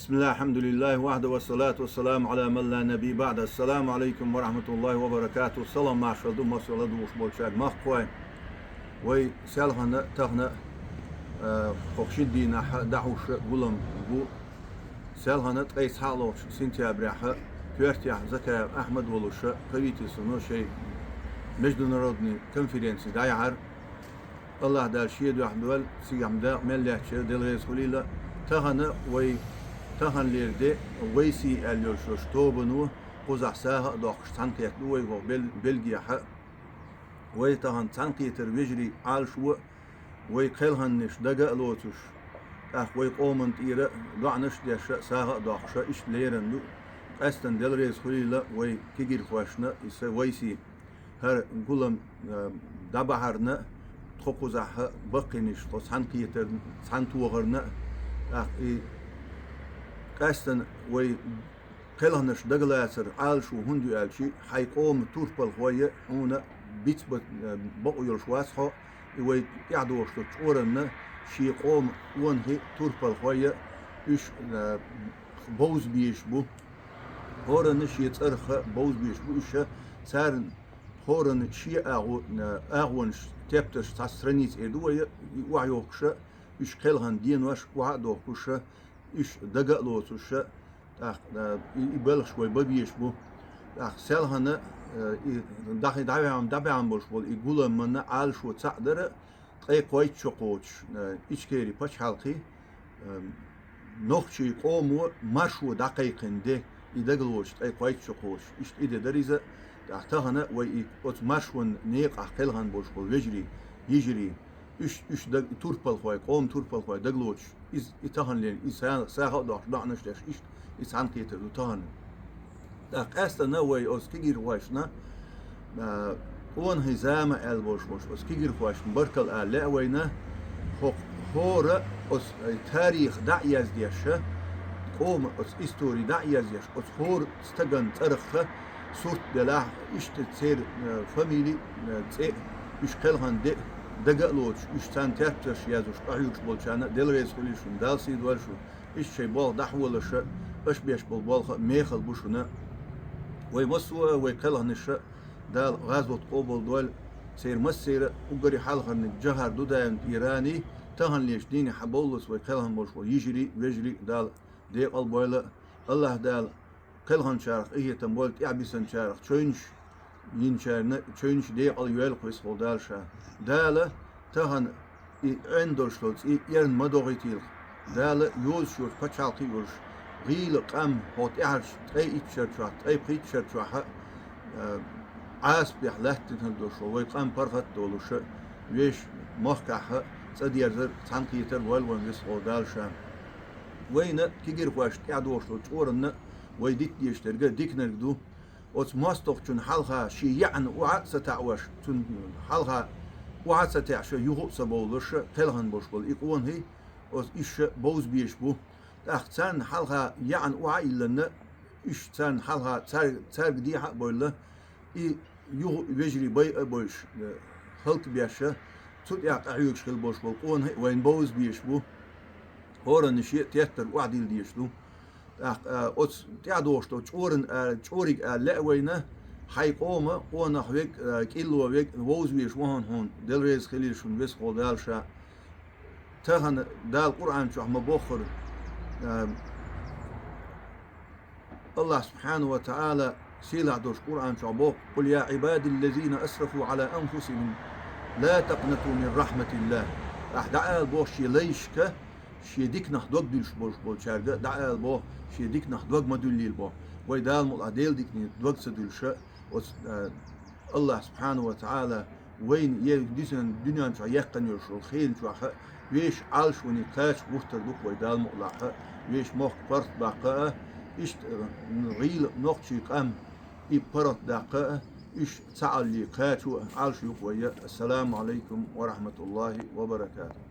بسم الله الحمد لله وحده والصلاة والسلام على من لا نبي بعد. السلام عليكم ورحمة الله وبركاته. السلام معشر دوم مسؤول دوش بولشاق مخوي وي سالهنا تهنا خوشين دينا دعوش قلم بو سالهنا تقيس حالوش سنتيابريحة كوارتيح زكايا أحمد ولوش قويتي سنو شيء مجد نرودني كونفرنسي دايعر الله دال شيء دو أحدول سيام دا مليح دل غيز خليلة تهنا وي تهن ليرده ويسي اليوشوش توبنو قزح ساها دوخش تنقيت لوي بلغيا حق وي تهن تنقيتر ويجري عالشو وي قيلهن نش دقا لوتوش وي قومن تيرا دعنش ديش ساها دوخش إش ليرن دو قستن دل ريز خليلة وي كيجير خوشنا إسا ويسي هر قلم دبهرنا تخوزح بقينش تنقيتر تنتوغرنا قاستن وي قلهنش دغلاسر عالشو هندو عالشي حيقوم توربل خوية هنا بيت بقو يلشواسخو وي يعدوش تورن شي قوم ونهي توربل خوية إش بوز بيش بو هورن شي ترخ بوز بيش بو إش سارن هورن شي أغونش تبتش تسرنيت إدوية وعيوكش إش قلهن دينوش وعدوكش إيش دقق لوتوش يبلغ شوي ببيش بو سالهنا داخل دعوام بوش بول يقول من عال شو تعذر تقي قويت شقوش إيش كيري باش حلقي نخشي قومو مرشو دقيقين ده يدقلوش تقي قويت شقوش إيش إذا دريزة تحتهنا وي مرشون نيق عقلهن بوش بول يجري إيش دق توربل خوي قوم توربل خوي دقلوش يتهن لين إنسان ساعة داش دعنش داش إيش إنسان كيتر يتهن أصلا نوعي أوس كيجر واشنا اون هزامة البوش أوس كيجر واش بركل لا وينا هورا أوس تاريخ دعياز ديشه قوم أوس إستوري دعياز ديش أوس هور استجن تاريخه صورت بلاه إيش تصير فاميلي تصير إيش كلهن ده دقق لوش إيش تان تابتش يازوش أحيوش بولشانا دل ريس خليشون دال سيد والشو إيش شي بول دحولش إيش بيش بول ميخل بوشنا ويمسوا ويكلهنش دال غازوة قوبل دول سير مسيرة وقري حالهن جهر دودان إيراني تهن ليش ديني حبولس ويكلهن بوش ويجري دال دي قلبويلة الله دال كلهن شارخ إيه تنبولت إعبسن شارخ تشوينش ينشارنا تشوينش دي قليوال قويس قول دالة تهن عندوش لوتس يرن مدوغيتيل دالة يوز شورت بچالقي يوش غيل قام هوت إعرش تأي إتشرشوح تأي بخيتشرشوح عاس بيح لحتن هندوش ويقام برفت دولوش ويش مخكح صدير زر تنقيتر والوان ويس قودالشا وين كيجير واش تعدوش لوتس ورن ويديك ديشترقى ديك نرقدو وت ماستوخشون حلقة شي يعني وعد ستعوش تون حلقة وعد ستعش يهو سبولش قلهن بوش بول إقوان هي وت إيش بوز بيش بو تأختان حلقة يعني وعي لنا إيش تان حلقة تارق دي حق بولا إي يهو يجري بي بوش خلق بيشه تود يعق أعيوش خل بوش بول قوان هي وين بوز بيش بو هورا نشيء تيتر وعديل ديش دو أوت تعدوش تو توريك لا وينه حيقوم وانا هيك كيلو هيك ووز بيش هون دل ريز خليشون بس قدالشا تهن دال قرآن شو مبخر الله سبحانه وتعالى سيلا دوش قرآن شو بوخ قل يا عبادي الذين أسرفوا على أنفسهم لا تقنطوا من رحمة الله دعا البوش ليشك شي ديك نخدوك دلش بول شارجة دعا البوه شي ديك نخدوك ما دليل البوه ويدال مقعديل ديك ندوك سدلش الله سبحانه وتعالى وين يديسن الدنيا شو يقن يرشو الخيل شو ويش عالش ونقاش بوفتر دوك ويدال مقلعها ويش مخ فرط باقاء إيش نغيل نقشي قام إبرت داقاء إيش تعال لي قاتو عالش يقوية. السلام عليكم ورحمة الله وبركاته.